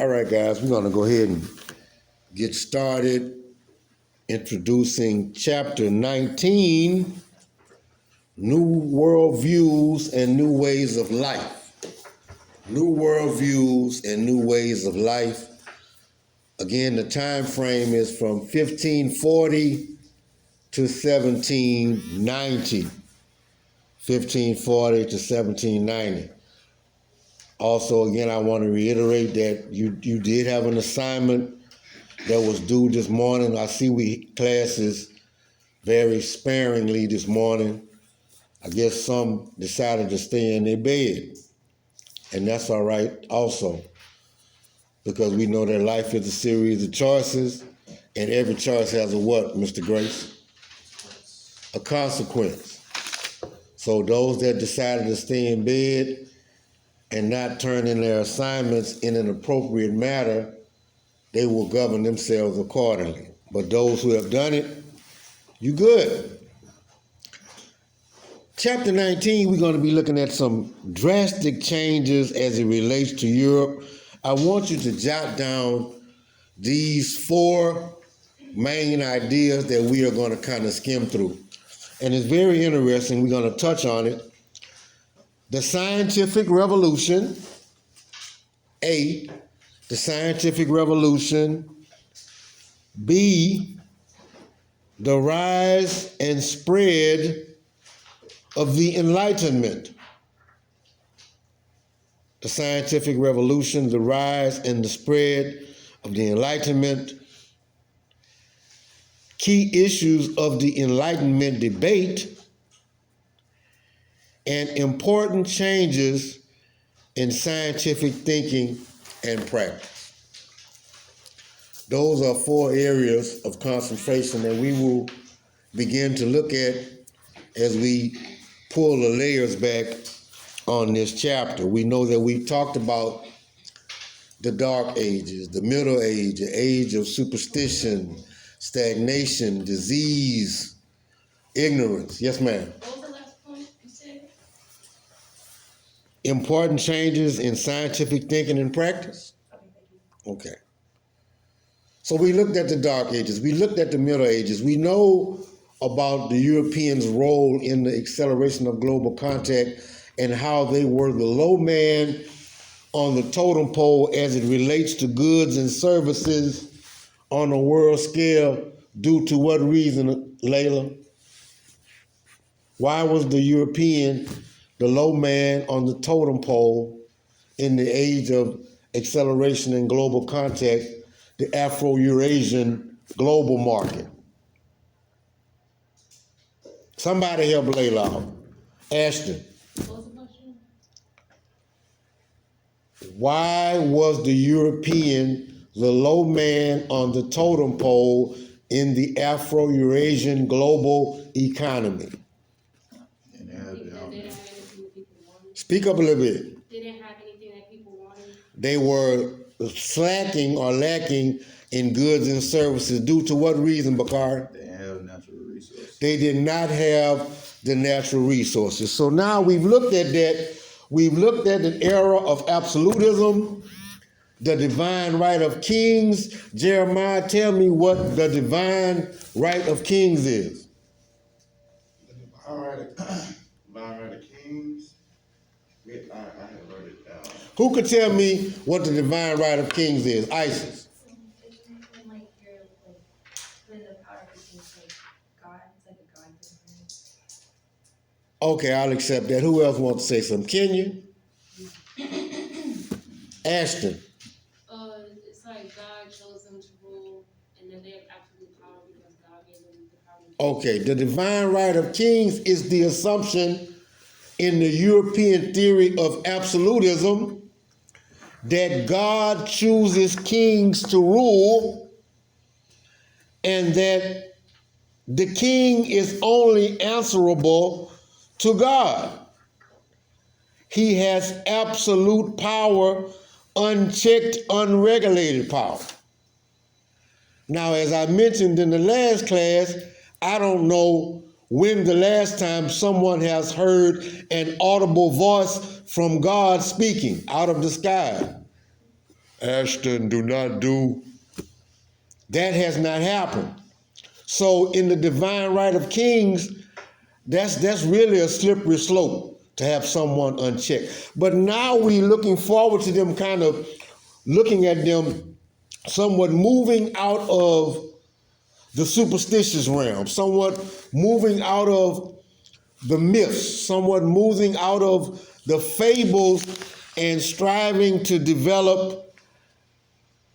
All right, guys, we're going to go ahead and get started introducing chapter 19, New Worldviews and New Ways of Life. New Worldviews and New Ways of Life. Again, the time frame is from 1540 to 1790. 1540 to 1790. Also, again, I want to reiterate that you did have an assignment that was due this morning. I see we classes very sparingly this morning. I guess some decided to stay in their bed. And that's all right also, because we know that life is a series of choices, and every choice has a what, Mr. Grace? A consequence. So those that decided to stay in bed and not turn in their assignments in an appropriate manner, they will govern themselves accordingly. But those who have done it, you good. Chapter 19, we're going to be looking at some drastic changes as it relates to Europe. I want you to jot down these four main ideas that we are going to kind of skim through. And it's very interesting. We're going to touch on it. The scientific revolution, A, the scientific revolution. B, the rise and spread of the Enlightenment. The scientific revolution, the rise and the spread of the Enlightenment. Key issues of the Enlightenment debate, and important changes in scientific thinking and practice. Those are four areas of concentration that we will begin to look at as we pull the layers back on this chapter. We know that we talked about the Dark Ages, the Middle Age, the age of superstition, stagnation, disease, ignorance. Yes, ma'am. Important changes in scientific thinking and practice? Okay. So we looked at the Dark Ages. We looked at the Middle Ages. We know about the Europeans' role in the acceleration of global contact and how they were the low man on the totem pole as it relates to goods and services on a world scale. Due to what reason, Layla? Why was the European the low man on the totem pole in the age of acceleration and global contact, the Afro-Eurasian global market? Somebody help Layla out. Ashton. Why was the European the low man on the totem pole in the Afro-Eurasian global economy? Speak up a little bit. They didn't have anything that people wanted. They were slacking or lacking in goods and services due to what reason, Bakar? They didn't have natural resources. They did not have the natural resources. So now we've looked at that. We've looked at an era of absolutism, the divine right of kings. Jeremiah, tell me what the divine right of kings is. The divine right of kings. I have wrote it down. Who could tell me what the divine right of kings is? Isis. It's when when the power becomes like God, it's like a God thing. Okay, I'll accept that. Who else wants to say something? Kenya? Ashton. It's like God chose them to rule, and then they have absolute power because God gave them the power. Okay, the divine right of kings is the assumption in the European theory of absolutism that God chooses kings to rule, and that the king is only answerable to God. He has absolute power, unchecked, unregulated power. Now, as I mentioned in the last class, I don't know when the last time someone has heard an audible voice from God speaking out of the sky. Ashton, do not do. That has not happened. So in the divine right of kings, that's really a slippery slope to have someone unchecked. But now we're looking forward to them kind of looking at them somewhat moving out of the superstitious realm, somewhat moving out of the myths, somewhat moving out of the fables and striving to develop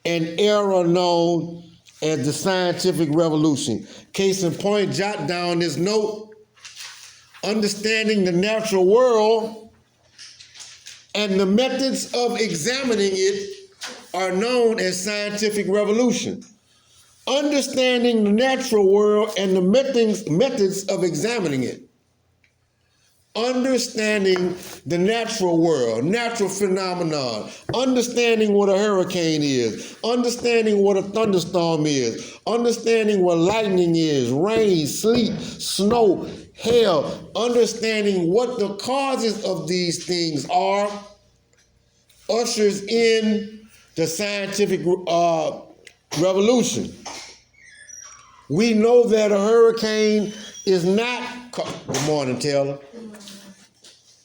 an era known as the scientific revolution. Case in point, jot down this note: understanding the natural world and the methods of examining it are known as scientific revolution. Understanding the natural world and the methods of examining it. Understanding the natural world, natural phenomenon, understanding what a hurricane is, understanding what a thunderstorm is, understanding what lightning is, rain, sleet, snow, hail, understanding what the causes of these things are, ushers in the scientific revolution. We know that a hurricane is not. Good morning, Taylor.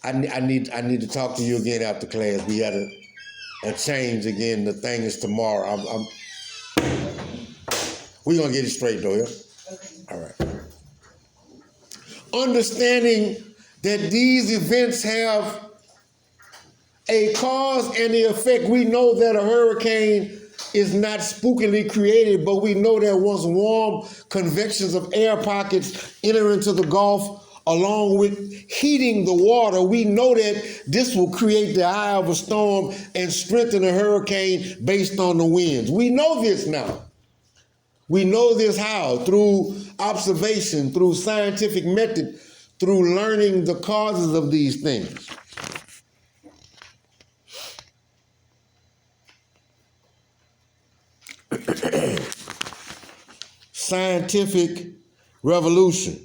I need to talk to you again after class. We had a change again. The thing is tomorrow. We're gonna get it straight though, yeah? Okay. All right. Understanding that these events have a cause and the effect. We know that a hurricane is not spookily created, but we know that once warm convections of air pockets enter into the Gulf, along with heating the water, we know that this will create the eye of a storm and strengthen a hurricane based on the winds. We know this now. We know this how? Through observation, through scientific method, through learning the causes of these things. Scientific revolution.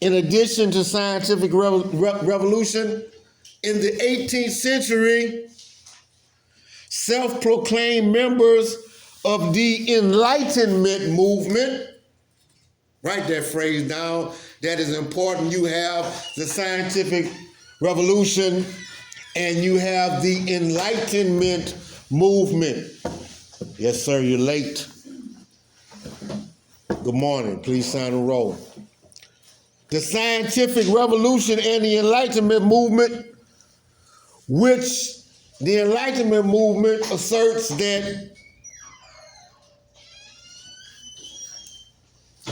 In addition to scientific revolution, in the 18th century, self-proclaimed members of the Enlightenment movement, write that phrase down, that is important. You have the scientific revolution and you have the Enlightenment movement. Yes, sir, you're late. Good morning, please sign and roll. The scientific revolution and the Enlightenment movement, which the Enlightenment movement asserts that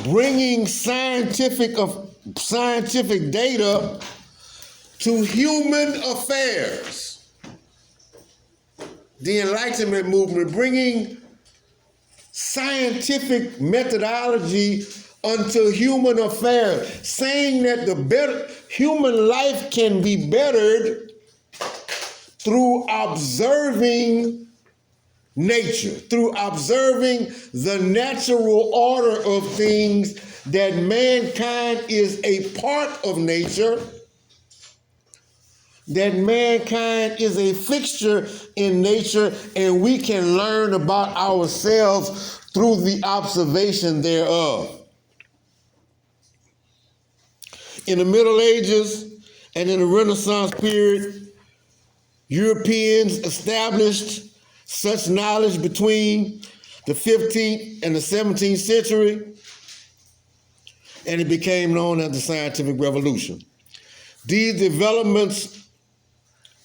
bringing scientific data to human affairs. The Enlightenment movement bringing scientific methodology unto human affairs, saying that the human life can be bettered through observing nature, through observing the natural order of things, that mankind is a part of nature, that mankind is a fixture in nature, and we can learn about ourselves through the observation thereof. In the Middle Ages and in the Renaissance period, Europeans established such knowledge between the 15th and the 17th century, and it became known as the scientific revolution. These developments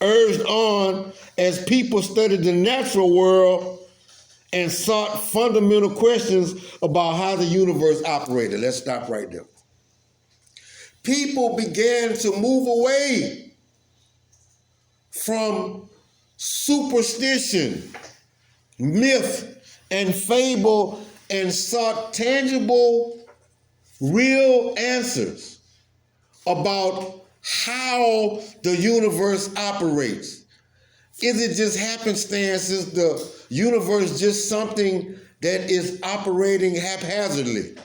urged on as people studied the natural world and sought fundamental questions about how the universe operated. Let's stop right there. People began to move away from superstition, myth, and fable, and sought tangible, real answers about how the universe operates. Is it just happenstance? Is the universe just something that is operating haphazardly?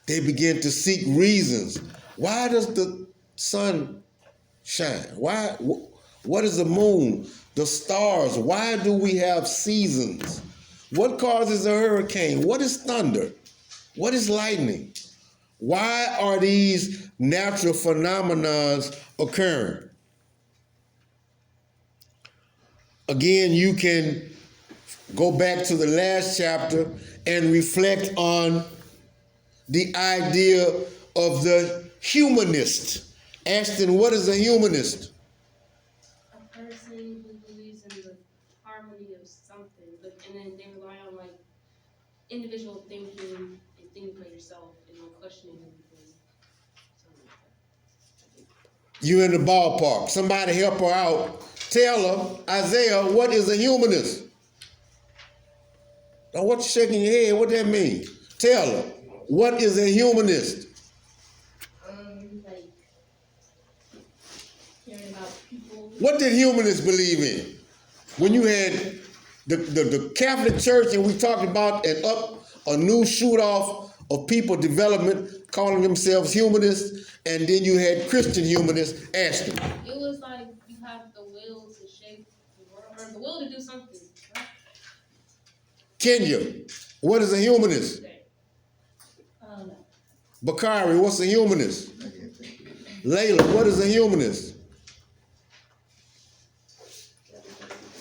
They begin to seek reasons. Why does the sun shine? What is the moon? The stars. Why do we have seasons? What causes a hurricane? What is thunder? What is lightning? Why are these natural phenomena occurring? Again, you can go back to the last chapter and reflect on the idea of the humanist. Ashton, what is a humanist? A person who believes in the harmony of something, but and then they rely on like individual thinking and thinking for yourself and not questioning everything. Something like that. You in the ballpark. Somebody help her out. Tell her, Isaiah, what is a humanist? Now, what you shaking your head? What that mean? Tell her, what is a humanist? Like caring about people. What did humanists believe in? When you had the Catholic Church and we talked about a new shoot off of people development calling themselves humanists, and then you had Christian humanists asking. It was like you have the will to shape the world, or the will to do something. Right? Kenya, what is a humanist? I don't know. Bakari, what's a humanist? Layla, what is a humanist?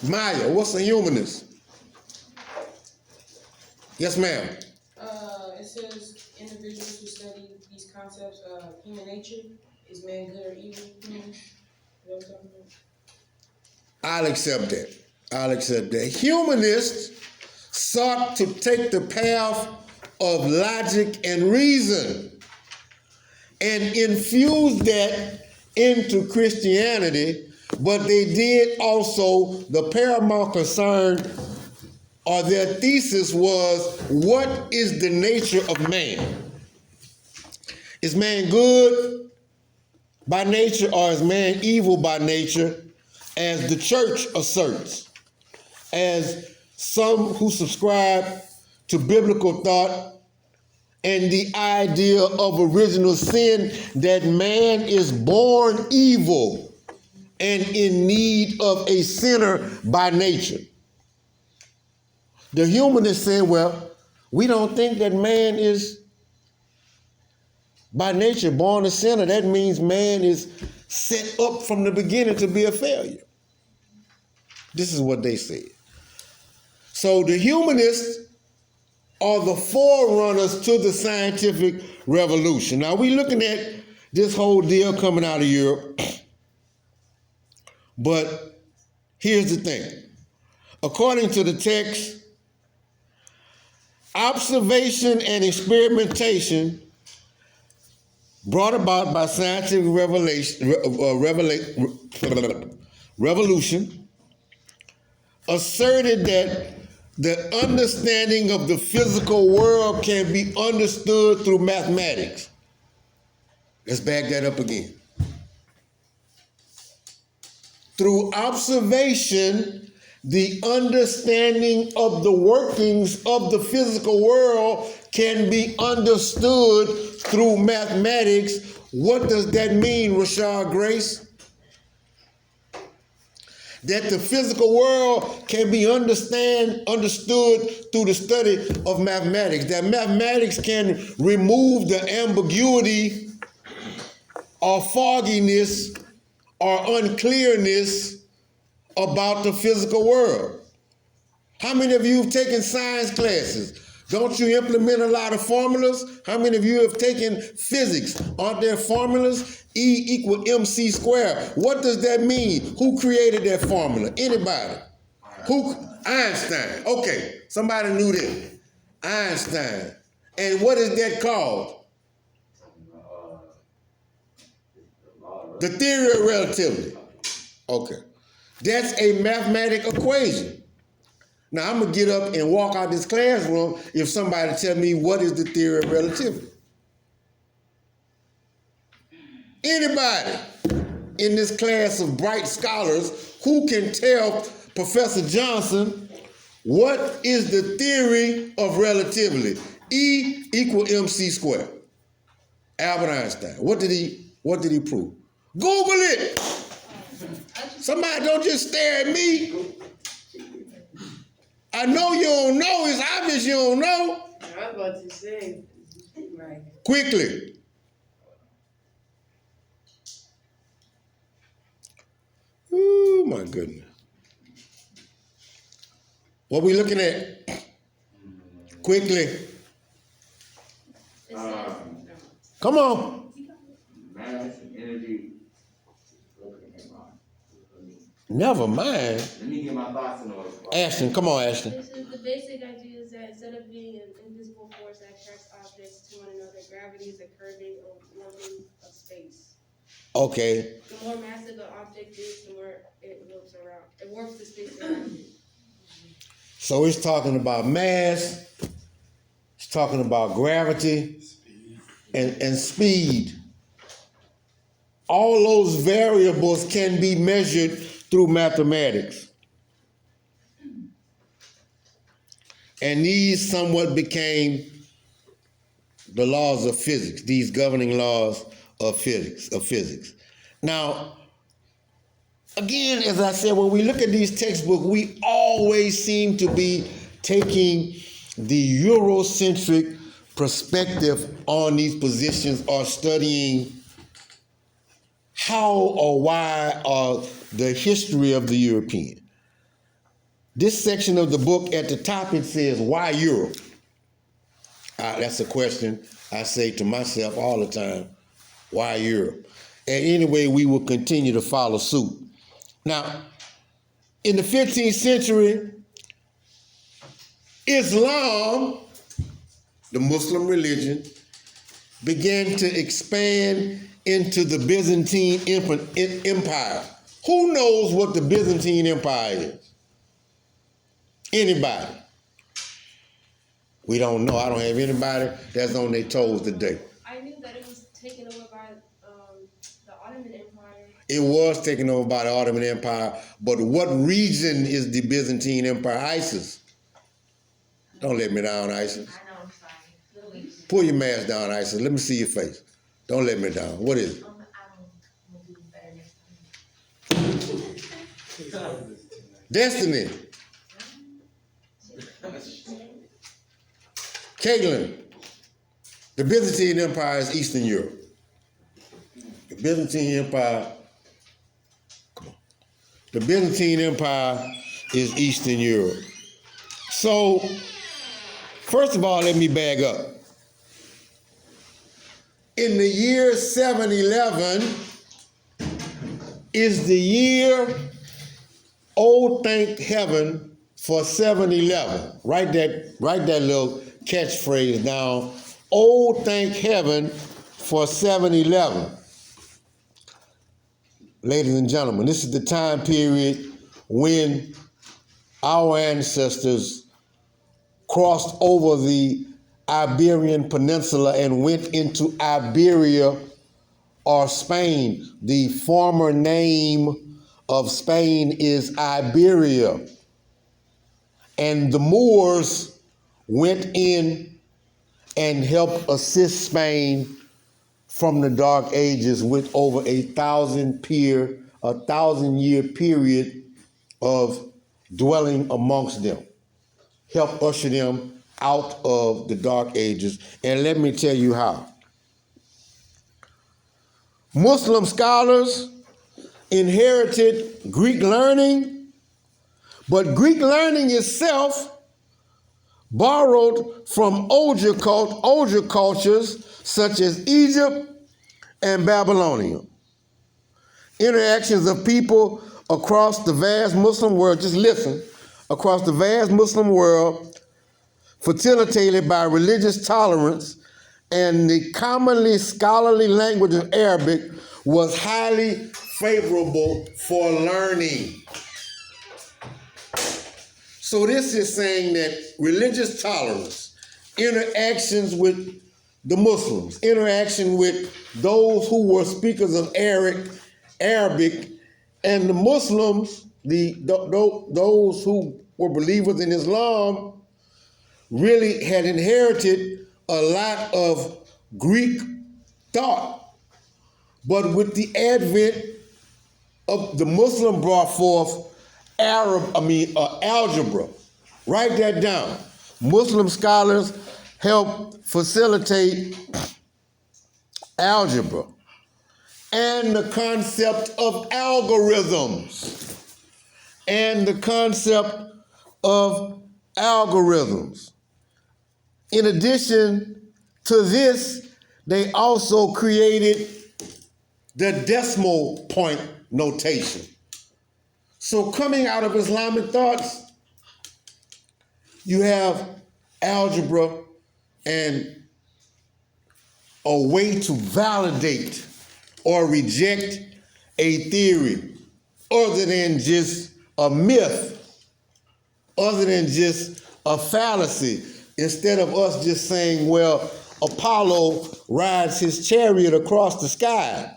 Maya, what's a humanist? Yes, ma'am. It says individuals who study these concepts of human nature. Is man good or evil? Is that what I'm talking about? I'll accept that. I'll accept that. Humanists sought to take the path of logic and reason and infuse that into Christianity, but they did also, the paramount concern or their thesis was, what is the nature of man? Is man good by nature or is man evil by nature, as the church asserts, as some who subscribe to biblical thought and the idea of original sin, that man is born evil and in need of a sinner by nature. The humanists say, well, we don't think that man is by nature born a sinner. That means man is set up from the beginning to be a failure. This is what they said. So the humanists are the forerunners to the scientific revolution. Now we're looking at this whole deal coming out of Europe, but here's the thing. According to the text, observation and experimentation brought about by scientific revolution asserted that the understanding of the physical world can be understood through mathematics. Let's back that up again. Through observation, the understanding of the workings of the physical world can be understood through mathematics. What does that mean, Rashad Grace? That the physical world can be understood through the study of mathematics. That mathematics can remove the ambiguity or fogginess or unclearness about the physical world. How many of you have taken science classes? Don't you implement a lot of formulas? How many of you have taken physics? Aren't there formulas? E equal MC squared. What does that mean? Who created that formula? Anybody? Who? Einstein. Okay, somebody knew that. Einstein. And what is that called? The theory of relativity. Okay. That's a mathematical equation. Now, I'm going to get up and walk out this classroom if somebody tell me what is the theory of relativity. Anybody in this class of bright scholars who can tell Professor Johnson what is the theory of relativity? E equal MC squared. Albert Einstein. What did he prove? Google it. Somebody don't just stare at me. I know you don't know. It's obvious you don't know. I was about to say, right. Quickly. Oh my goodness. What we looking at? Quickly. It says, Come on. Mass and energy. Never mind. Let me get my thoughts in order. Ashton, come on, Ashton. this is the basic idea is that instead of being an invisible force that attracts objects to one another, gravity is a curving or warping of space. Okay. The more massive an object is, the more it warps around. It warps the space around it. So it's talking about mass, it's talking about gravity and speed. All those variables can be measured through mathematics. And these somewhat became the laws of physics, these governing laws of physics. Now, again, as I said, when we look at these textbooks, we always seem to be taking the Eurocentric perspective on these positions or studying how or why or the history of the European. This section of the book at the top, it says, why Europe? That's a question I say to myself all the time. Why Europe? And anyway, we will continue to follow suit. Now, in the 15th century, Islam, the Muslim religion, began to expand into the Byzantine Empire. Who knows what the Byzantine Empire is? Anybody? We don't know. I don't have anybody that's on their toes today. I knew that it was taken over by the Ottoman Empire. It was taken over by the Ottoman Empire, but what region is the Byzantine Empire? ISIS. Don't let me down, ISIS. I know, I'm sorry. Middle East. Pull your mask down, ISIS. Let me see your face. Don't let me down. What is it? I'm gonna do better next time. Destiny. Caitlin. The Byzantine Empire is Eastern Europe. The Byzantine Empire, come on. The Byzantine Empire is Eastern Europe. So, first of all, let me back up. In the year 711 is the year, oh, thank heaven for 711. Write that little catchphrase down. Oh, thank heaven for 711. Ladies and gentlemen, this is the time period when our ancestors crossed over the Iberian Peninsula and went into Iberia or Spain. The former name of Spain is Iberia. And the Moors went in and helped assist Spain from the Dark Ages with over a 1,000-year period of dwelling amongst them. Help usher them out of the Dark Ages. And let me tell you how. Muslim scholars inherited Greek learning, but Greek learning itself borrowed from older cultures such as Egypt and Babylonia. Interactions of people across the vast Muslim world, just listen, across the vast Muslim world, facilitated by religious tolerance and the commonly scholarly language of Arabic, was highly favorable for learning. So this is saying that religious tolerance, interactions with the Muslims, interaction with those who were speakers of Arabic, and the Muslims, those who were believers in Islam, really had inherited a lot of Greek thought. But with the advent the Muslim brought forth algebra. Write that down. Muslim scholars help facilitate algebra and the concept of algorithms. In addition to this, they also created the decimal point notation. So coming out of Islamic thoughts, you have algebra and a way to validate or reject a theory other than just a myth, other than just a fallacy. Instead of us just saying, well, Apollo rides his chariot across the sky.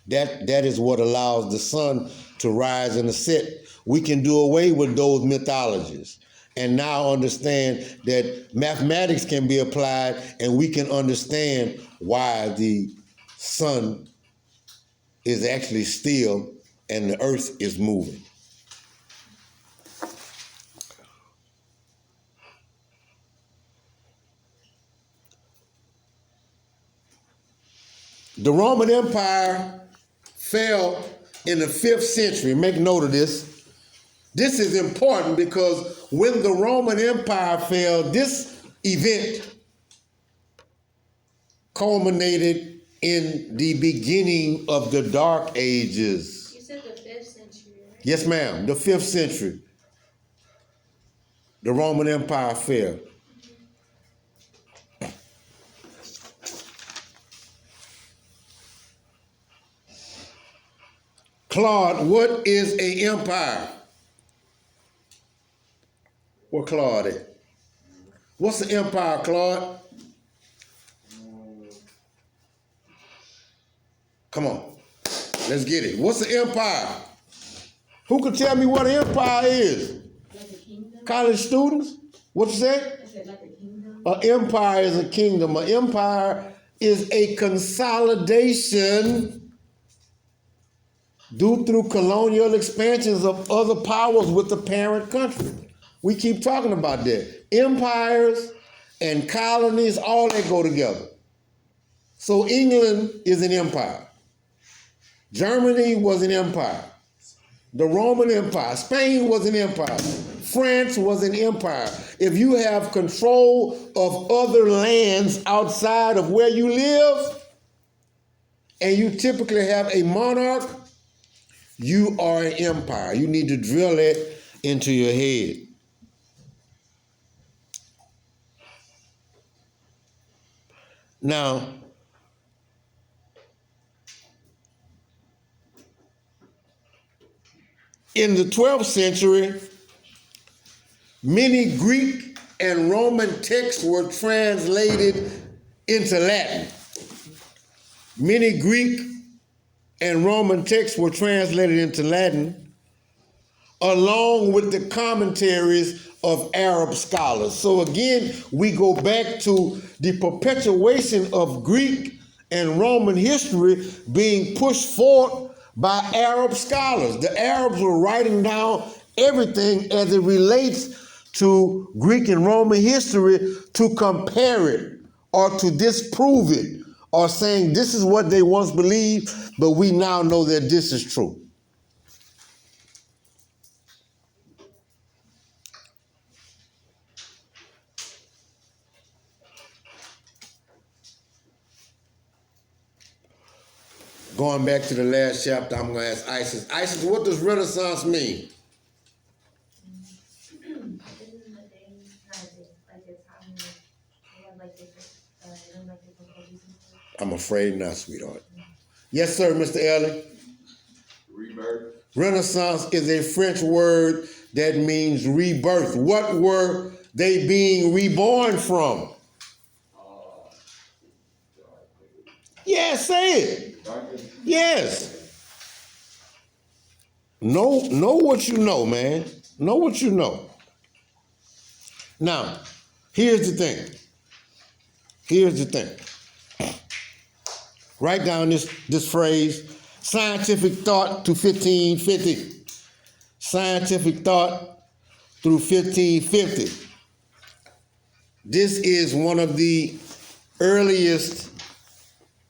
That is what allows the sun to rise and to set. We can do away with those mythologies and now understand that mathematics can be applied and we can understand why the sun is actually still and the earth is moving. The Roman Empire fell in the 5th century. Make note of this. This is important because when the Roman Empire fell, this event culminated in the beginning of the Dark Ages. You said the 5th century, right? Yes, ma'am, the 5th century. The Roman Empire fell. Claude, what is an empire? Where Claude at? What's an empire, Claude? Come on, let's get it. What's an empire? Who can tell me what an empire is? Like a kingdom? College students? What you say? I said like a kingdom? An empire is a kingdom. An empire is a consolidation due through colonial expansions of other powers with the parent country. We keep talking about that. Empires and colonies, all that go together. So England is an empire. Germany was an empire. The Roman Empire. Spain was an empire. France was an empire. If you have control of other lands outside of where you live, and you typically have a monarch, you are an empire. You need to drill it into your head. Now, in the 12th century, many Greek and Roman texts were translated into Latin. Many Greek and Roman texts were translated into Latin, along with the commentaries of Arab scholars. So again, we go back to the perpetuation of Greek and Roman history being pushed forward by Arab scholars. The Arabs were writing down everything as it relates to Greek and Roman history to compare it or to disprove it, or saying this is what they once believed, but we now know that this is true. Going back to the last chapter, I'm going to ask Isis. Isis, what does Renaissance mean? This is the thing, kind of like it's how we have like different, like different cultures and stuff. I'm afraid not, sweetheart. Yes, sir, Mr. Ellie. Rebirth. Renaissance is a French word that means rebirth. What were they being reborn from? Yes, say it. Darkness. Yes. Know what you know, man. Know what you know. Now, here's the thing. Write down this phrase. Scientific Thought to 1550. Scientific Thought through 1550. This is one of the earliest